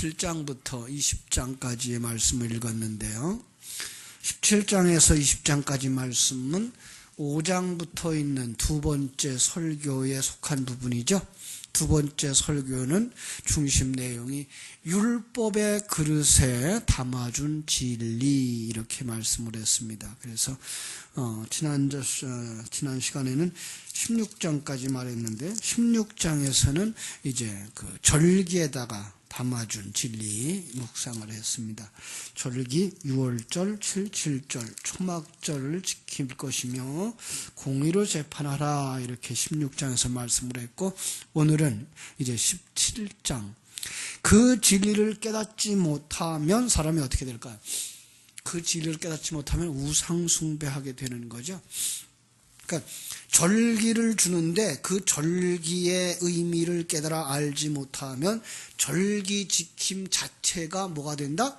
17장부터 20장까지의 말씀을 읽었는데요. 17장에서 20장까지 말씀은 5장부터 있는 두 번째 설교에 속한 부분이죠. 두 번째 설교는 중심 내용이 율법의 그릇에 담아준 진리, 이렇게 말씀을 했습니다. 그래서 지난 시간에는 16장까지 말했는데 16장에서는 이제 그 절기에다가 담아준 진리 묵상을 했습니다. 절기 6월절, 77절, 초막절을 지킬 것이며 공의로 재판하라, 이렇게 16장에서 말씀을 했고, 오늘은 이제 17장, 그 진리를 깨닫지 못하면 사람이 어떻게 될까요? 그 진리를 깨닫지 못하면 우상 숭배하게 되는 거죠. 그러니까 절기를 주는데 그 절기의 의미를 깨달아 알지 못하면 절기 지킴 자체가 뭐가 된다?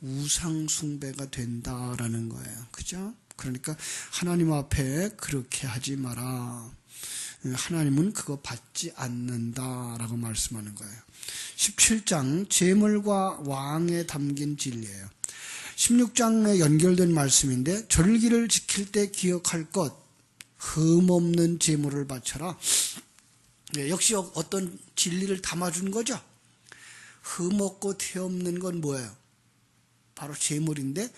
우상 숭배가 된다라는 거예요. 그죠? 그러니까 하나님 앞에 그렇게 하지 마라. 하나님은 그거 받지 않는다라고 말씀하는 거예요. 17장 제물과 왕에 담긴 진리예요. 16장에 연결된 말씀인데, 절기를 지킬 때 기억할 것, 흠없는 제물을 바쳐라. 역시 어떤 진리를 담아준 거죠. 흠없고 티 없는 건 뭐예요? 바로 제물인데,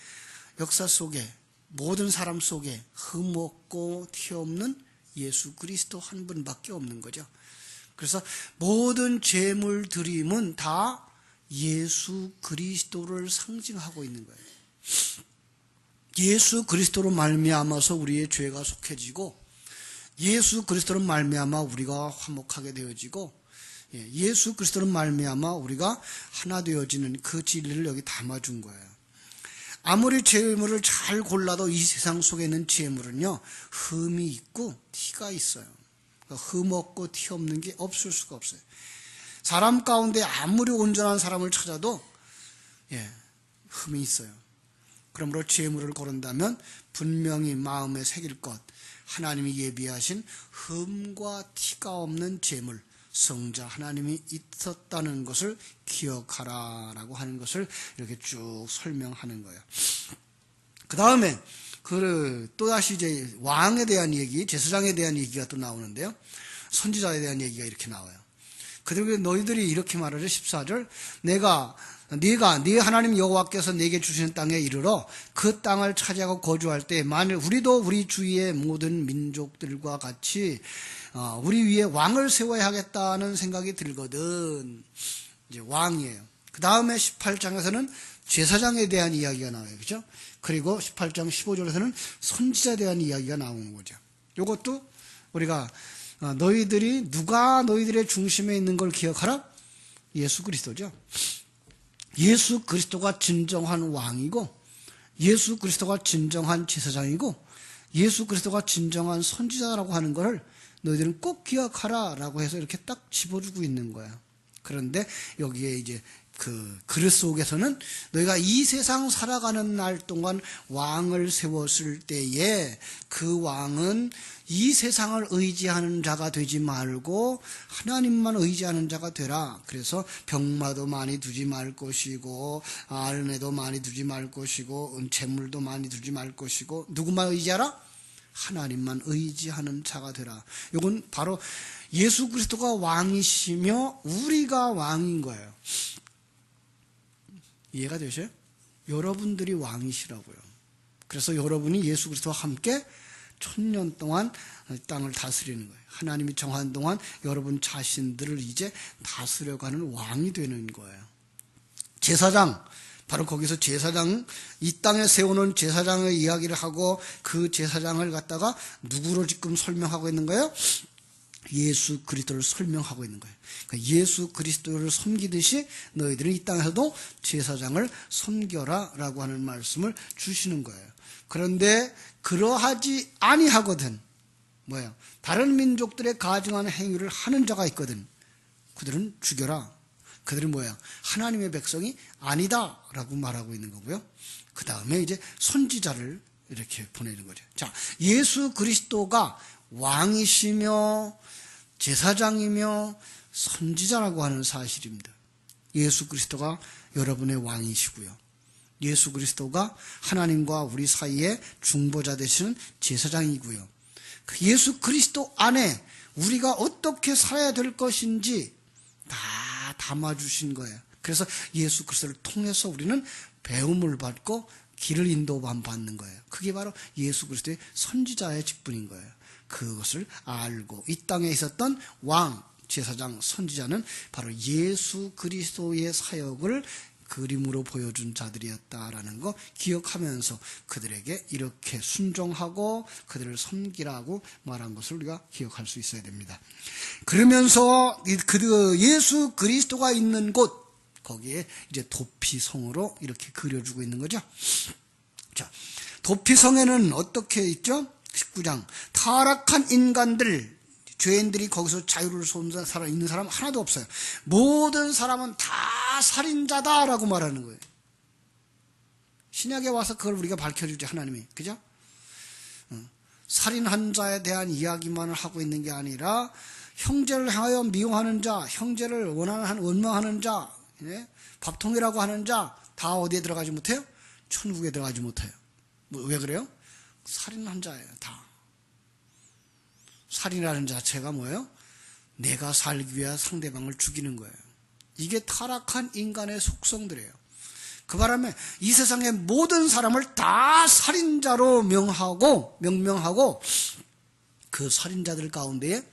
역사 속에 모든 사람 속에 흠없고 티 없는 예수 그리스도 한 분밖에 없는 거죠. 그래서 모든 제물 드림은 다 예수 그리스도를 상징하고 있는 거예요. 예수 그리스도로 말미암아서 우리의 죄가 속해지고, 예수 그리스도로 말미암아 우리가 화목하게 되어지고, 예수 그리스도로 말미암아 우리가 하나 되어지는 그 진리를 여기 담아준 거예요. 아무리 제물을 잘 골라도 이 세상 속에 있는 제물은요, 흠이 있고 티가 있어요. 그러니까 흠 없고 티 없는 게 없을 수가 없어요. 사람 가운데 아무리 온전한 사람을 찾아도 흠이 있어요. 그러므로 제물을 고른다면 분명히 마음에 새길 것, 하나님이 예비하신 흠과 티가 없는 제물, 성자 하나님이 있었다는 것을 기억하라라고 하는 것을 이렇게 쭉 설명하는 거예요. 그 다음에 또다시 이제 왕에 대한 얘기, 제사장에 대한 얘기가 또 나오는데요. 선지자에 대한 얘기가 이렇게 나와요. 그리고 너희들이 이렇게 말하죠. 14절, 네가 네 하나님 여호와께서 네게 주시는 땅에 이르러 그 땅을 차지하고 거주할 때, 만일 우리도 우리 주위의 모든 민족들과 같이 우리 위에 왕을 세워야 하겠다는 생각이 들거든. 이제 왕이에요. 그 다음에 18장에서는 제사장에 대한 이야기가 나와요. 그죠? 그리고 18장 15절에서는 선지자에 대한 이야기가 나오는 거죠. 이것도 우리가 누가 너희들의 중심에 있는 걸 기억하라? 예수 그리스도죠. 예수 그리스도가 진정한 왕이고, 예수 그리스도가 진정한 제사장이고, 예수 그리스도가 진정한 선지자라고 하는 것을 너희들은 꼭 기억하라라고 해서 이렇게 딱 집어주고 있는 거야. 그런데 여기에 이제 그 그릇 속에서는 너희가 이 세상 살아가는 날 동안 왕을 세웠을 때에 그 왕은 이 세상을 의지하는 자가 되지 말고 하나님만 의지하는 자가 되라. 그래서 병마도 많이 두지 말 것이고, 아른에도 많이 두지 말 것이고, 재물도 많이 두지 말 것이고, 누구만 의지하라? 하나님만 의지하는 자가 되라. 이건 바로 예수 그리스도가 왕이시며 우리가 왕인 거예요. 이해가 되셔요? 여러분들이 왕이시라고요. 그래서 여러분이 예수 그리스도와 함께 1000년 동안 땅을 다스리는 거예요. 하나님이 정한 동안 여러분 자신들을 이제 다스려가는 왕이 되는 거예요. 제사장, 바로 거기서 제사장, 이 땅에 세우는 제사장의 이야기를 하고, 그 제사장을 갖다가 누구로 지금 설명하고 있는 거예요? 예수 그리스도를 설명하고 있는 거예요. 그러니까 예수 그리스도를 섬기듯이 너희들은 이 땅에서도 제사장을 섬겨라 라고 하는 말씀을 주시는 거예요. 그런데 그러하지 아니하거든, 뭐예요? 다른 민족들의 가증하는 행위를 하는 자가 있거든. 그들은 죽여라. 그들은 뭐예요? 하나님의 백성이 아니다 라고 말하고 있는 거고요. 그 다음에 이제 선지자를 이렇게 보내는 거죠. 자, 예수 그리스도가 왕이시며 제사장이며 선지자라고 하는 사실입니다. 예수 그리스도가 여러분의 왕이시고요. 예수 그리스도가 하나님과 우리 사이에 중보자 되시는 제사장이고요. 그 예수 그리스도 안에 우리가 어떻게 살아야 될 것인지 다 담아주신 거예요. 그래서 예수 그리스도를 통해서 우리는 배움을 받고 길을 인도받는 거예요. 그게 바로 예수 그리스도의 선지자의 직분인 거예요. 그것을 알고 이 땅에 있었던 왕, 제사장, 선지자는 바로 예수 그리스도의 사역을 그림으로 보여준 자들이었다라는 거 기억하면서 그들에게 이렇게 순종하고 그들을 섬기라고 말한 것을 우리가 기억할 수 있어야 됩니다. 그러면서 그 예수 그리스도가 있는 곳, 거기에 이제 도피성으로 이렇게 그려주고 있는 거죠. 자, 도피성에는 어떻게 있죠? 19장. 타락한 인간들, 죄인들이 거기서 자유를 쏘는 사람, 있는 사람 하나도 없어요. 모든 사람은 다 살인자다라고 말하는 거예요. 신약에 와서 그걸 우리가 밝혀주지, 하나님이. 그죠? 살인한 자에 대한 이야기만을 하고 있는 게 아니라 형제를 향하여 미워하는 자, 형제를 원망하는 자, 예? 밥통이라고 하는 자 다 어디에 들어가지 못해요? 천국에 들어가지 못해요. 왜 그래요? 살인한 자예요. 다. 살인하는 자체가 뭐예요? 내가 살기 위해 상대방을 죽이는 거예요. 이게 타락한 인간의 속성들이에요. 그 바람에 이 세상의 모든 사람을 다 살인자로 명명하고 그 살인자들 가운데에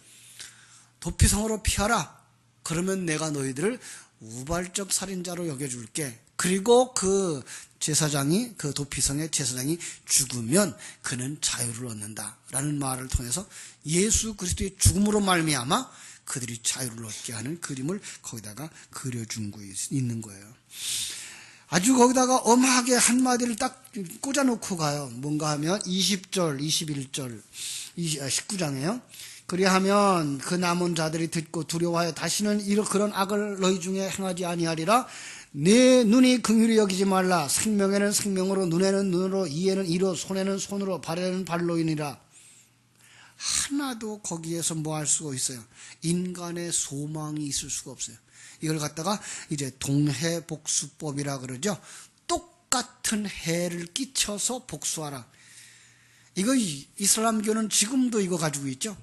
도피성으로 피하라. 그러면 내가 너희들을 우발적 살인자로 여겨줄게. 그리고 그 제사장이, 그 도피성의 제사장이 죽으면 그는 자유를 얻는다 라는 말을 통해서 예수 그리스도의 죽음으로 말미암아 그들이 자유를 얻게 하는 그림을 거기다가 그려준 있는 거예요. 아주 거기다가 엄하게 한마디를 딱 꽂아놓고 가요. 뭔가 하면 20절, 21절, 19장에요. 그리하면 그 남은 자들이 듣고 두려워하여 다시는 그런 악을 너희 중에 행하지 아니하리라. 내 눈이 긍휼히 여기지 말라. 생명에는 생명으로, 눈에는 눈으로, 이에는 이로, 손에는 손으로, 발에는 발로이니라. 하나도 거기에서 뭐 할 수가 있어요? 인간의 소망이 있을 수가 없어요. 이걸 갖다가 이제 동해복수법이라 그러죠. 똑같은 해를 끼쳐서 복수하라. 이거 이슬람교는 지금도 이거 가지고 있죠.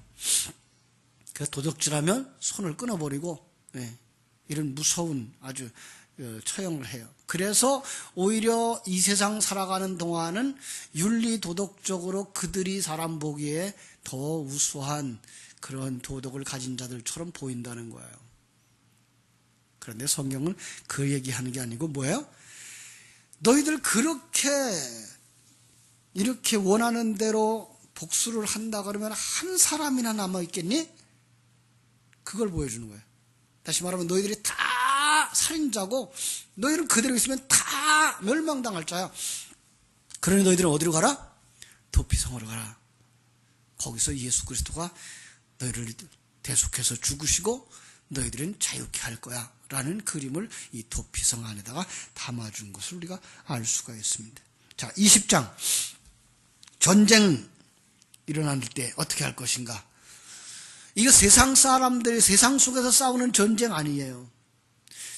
그래서 도적질하면 손을 끊어버리고, 네, 이런 무서운 아주 처형을 해요. 그래서 오히려 이 세상 살아가는 동안은 윤리 도덕적으로 그들이 사람 보기에 더 우수한 그런 도덕을 가진 자들처럼 보인다는 거예요. 그런데 성경은 그 얘기하는 게 아니고 뭐예요? 너희들 이렇게 원하는 대로 복수를 한다 그러면 한 사람이나 남아있겠니? 그걸 보여주는 거예요. 다시 말하면 너희들이 다 살인자고 너희는 그대로 있으면 다 멸망당할 자야. 그러니 너희들은 어디로 가라? 도피성으로 가라. 거기서 예수 그리스도가 너희를 대속해서 죽으시고 너희들은 자유케 할 거야 라는 그림을 이 도피성 안에다가 담아준 것을 우리가 알 수가 있습니다. 자, 20장. 전쟁 일어날 때 어떻게 할 것인가? 이거 세상 사람들이 세상 속에서 싸우는 전쟁 아니에요.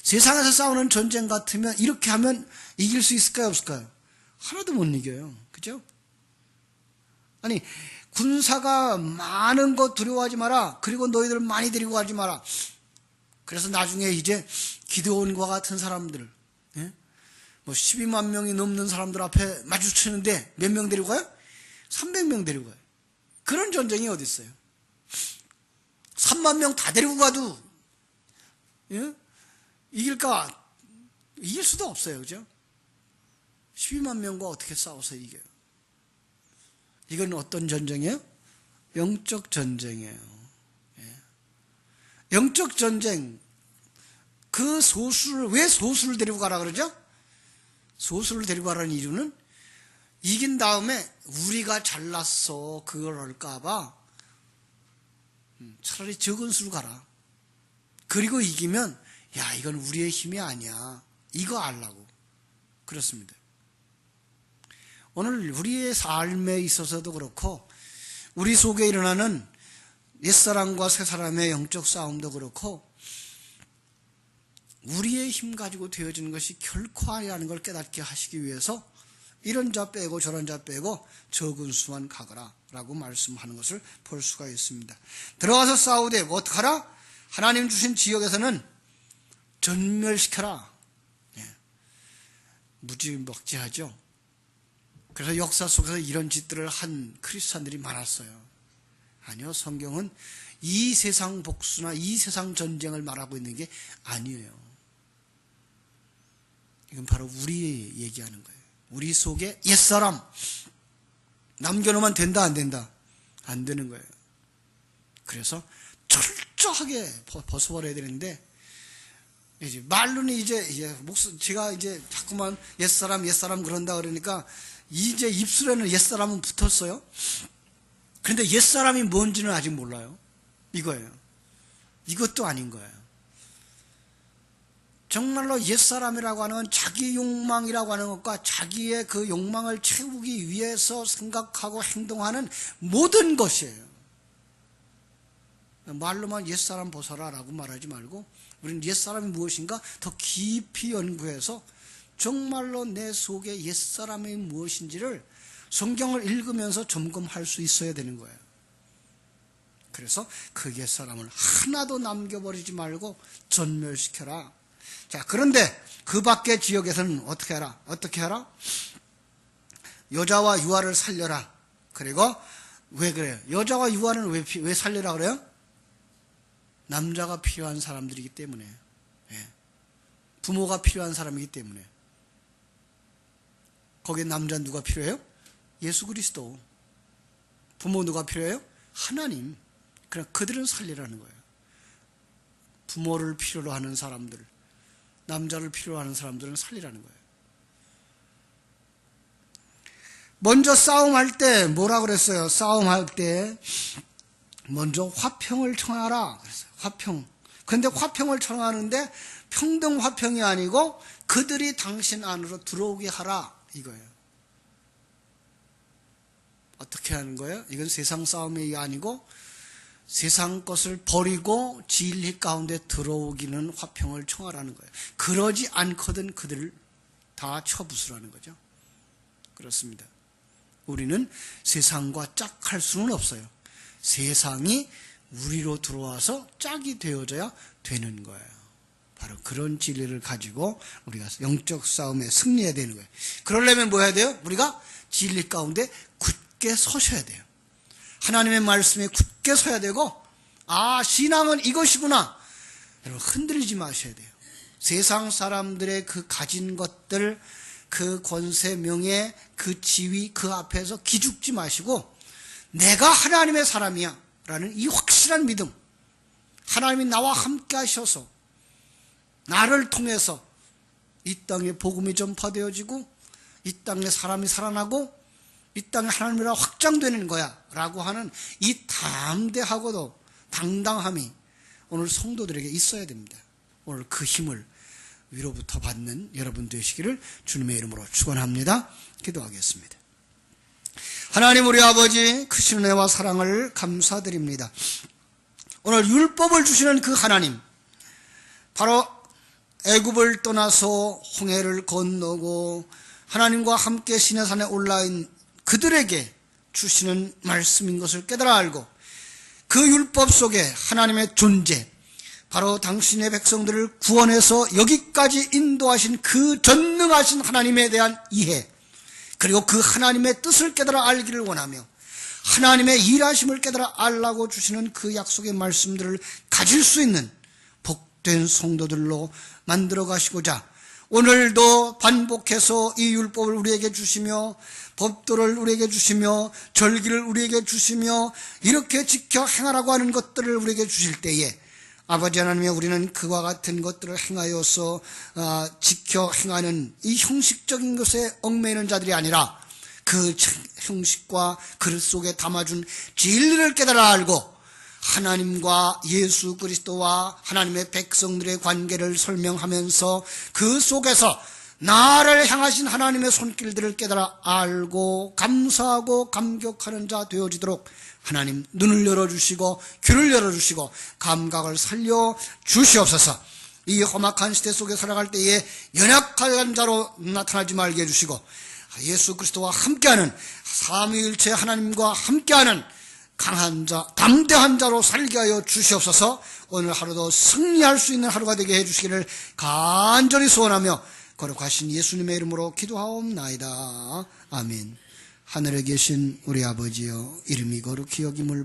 세상에서 싸우는 전쟁 같으면 이렇게 하면 이길 수 있을까요, 없을까요? 하나도 못 이겨요. 그죠? 아니, 군사가 많은 것 두려워하지 마라. 그리고 너희들 많이 데리고 가지 마라. 그래서 나중에 이제 기드온과 같은 사람들, 예? 뭐 12만 명이 넘는 사람들 앞에 마주치는데 몇 명 데리고 가요? 300명 데리고 가요. 그런 전쟁이 어디 있어요? 3만 명 다 데리고 가도, 예? 이길까? 이길 수도 없어요. 그죠? 12만 명과 어떻게 싸워서 이겨요? 이건 어떤 전쟁이에요? 영적 전쟁이에요. 예. 영적 전쟁. 그 왜 소수를 데리고 가라 그러죠? 소수를 데리고 가라는 이유는 이긴 다음에 우리가 잘났어 그걸 할까봐 차라리 적은 수를 가라. 그리고 이기면 야, 이건 우리의 힘이 아니야. 이거 알라고. 그렇습니다. 오늘 우리의 삶에 있어서도 그렇고 우리 속에 일어나는 옛사람과 새사람의 영적 싸움도 그렇고 우리의 힘 가지고 되어지는 것이 결코 아니라는 걸 깨닫게 하시기 위해서 이런 자 빼고 저런 자 빼고 적은 수만 가거라 라고 말씀하는 것을 볼 수가 있습니다. 들어가서 싸우되 어떡하라? 하나님 주신 지역에서는 전멸시켜라. 무지막지하죠. 그래서 역사 속에서 이런 짓들을 한 크리스찬들이 많았어요. 아니요, 성경은 이 세상 복수나 이 세상 전쟁을 말하고 있는 게 아니에요. 이건 바로 우리 얘기하는 거예요. 우리 속에 옛사람 남겨놓으면 된다 안 된다? 안 되는 거예요. 그래서 철저하게 벗어버려야 되는데 이제 말로는 제가 이제 자꾸만 옛사람 그런다 그러니까 이제 입술에는 옛사람은 붙었어요. 그런데 옛사람이 뭔지는 아직 몰라요. 이거예요. 이것도 아닌 거예요. 정말로 옛사람이라고 하는 건 자기 욕망이라고 하는 것과 자기의 그 욕망을 채우기 위해서 생각하고 행동하는 모든 것이에요. 말로만 옛사람 벗어라 라고 말하지 말고 우리는 옛사람이 무엇인가 더 깊이 연구해서 정말로 내 속에 옛사람이 무엇인지를 성경을 읽으면서 점검할 수 있어야 되는 거예요. 그래서 그 옛사람을 하나도 남겨버리지 말고 전멸시켜라. 자, 그런데 그 밖의 지역에서는 어떻게 하라? 어떻게 하라? 여자와 유아를 살려라. 그리고 왜 그래요? 여자와 유아는 왜 살려라 그래요? 남자가 필요한 사람들이기 때문에, 부모가 필요한 사람이기 때문에. 거기에 남자 누가 필요해요? 예수 그리스도. 부모 누가 필요해요? 하나님. 그러나 그들은 살리라는 거예요. 부모를 필요로 하는 사람들, 남자를 필요로 하는 사람들은 살리라는 거예요. 먼저 싸움할 때 뭐라 그랬어요? 싸움할 때 먼저 화평을 청하라 그랬어요. 화평. 그런데 화평을 청하는데 평등 화평이 아니고 그들이 당신 안으로 들어오게 하라 이거예요. 어떻게 하는 거예요? 이건 세상 싸움이 아니고 세상 것을 버리고 진리 가운데 들어오기는 화평을 청하라는 거예요. 그러지 않거든 그들을 다 쳐부수라는 거죠. 그렇습니다. 우리는 세상과 짝할 수는 없어요. 세상이 우리로 들어와서 짝이 되어져야 되는 거예요. 바로 그런 진리를 가지고 우리가 영적 싸움에 승리해야 되는 거예요. 그러려면 뭐 해야 돼요? 우리가 진리 가운데 굳게 서셔야 돼요. 하나님의 말씀에 굳게 서야 되고, 신앙은 이것이구나. 여러분 흔들리지 마셔야 돼요. 세상 사람들의 그 가진 것들, 그 권세, 명예, 그 지위, 그 앞에서 기죽지 마시고 내가 하나님의 사람이야 라는 이 확실한 믿음, 하나님이 나와 함께 하셔서 나를 통해서 이 땅에 복음이 전파되어지고 이 땅에 사람이 살아나고 이 땅에 하나님이라 확장되는 거야 라고 하는 이 담대하고도 당당함이 오늘 성도들에게 있어야 됩니다. 오늘 그 힘을 위로부터 받는 여러분 되시기를 주님의 이름으로 축원합니다. 기도하겠습니다. 하나님 우리 아버지 크신 은혜와 사랑을 감사드립니다. 오늘 율법을 주시는 그 하나님, 바로 애굽을 떠나서 홍해를 건너고 하나님과 함께 시내산에 올라인 그들에게 주시는 말씀인 것을 깨달아 알고 그 율법 속에 하나님의 존재, 바로 당신의 백성들을 구원해서 여기까지 인도하신 그 전능하신 하나님에 대한 이해, 그리고 그 하나님의 뜻을 깨달아 알기를 원하며 하나님의 일하심을 깨달아 알라고 주시는 그 약속의 말씀들을 가질 수 있는 복된 성도들로 만들어 가시고자 오늘도 반복해서 이 율법을 우리에게 주시며 법도를 우리에게 주시며 절기를 우리에게 주시며 이렇게 지켜 행하라고 하는 것들을 우리에게 주실 때에 아버지 하나님의 우리는 그와 같은 것들을 행하여서 지켜 행하는 이 형식적인 것에 얽매이는 자들이 아니라 그 형식과 그릇 속에 담아준 진리를 깨달아 알고 하나님과 예수 그리스도와 하나님의 백성들의 관계를 설명하면서 그 속에서 나를 향하신 하나님의 손길들을 깨달아 알고 감사하고 감격하는 자 되어지도록 하나님 눈을 열어주시고 귀를 열어주시고 감각을 살려 주시옵소서. 이 험악한 시대 속에 살아갈 때에 연약한 자로 나타나지 말게 해주시고 예수 그리스도와 함께하는 삼위일체 하나님과 함께하는 강한 자, 담대한 자로 살게 하여 주시옵소서. 오늘 하루도 승리할 수 있는 하루가 되게 해주시기를 간절히 소원하며 거룩하신 예수님의 이름으로 기도하옵나이다. 아멘. 하늘에 계신 우리 아버지여, 이름이 거룩히 여김을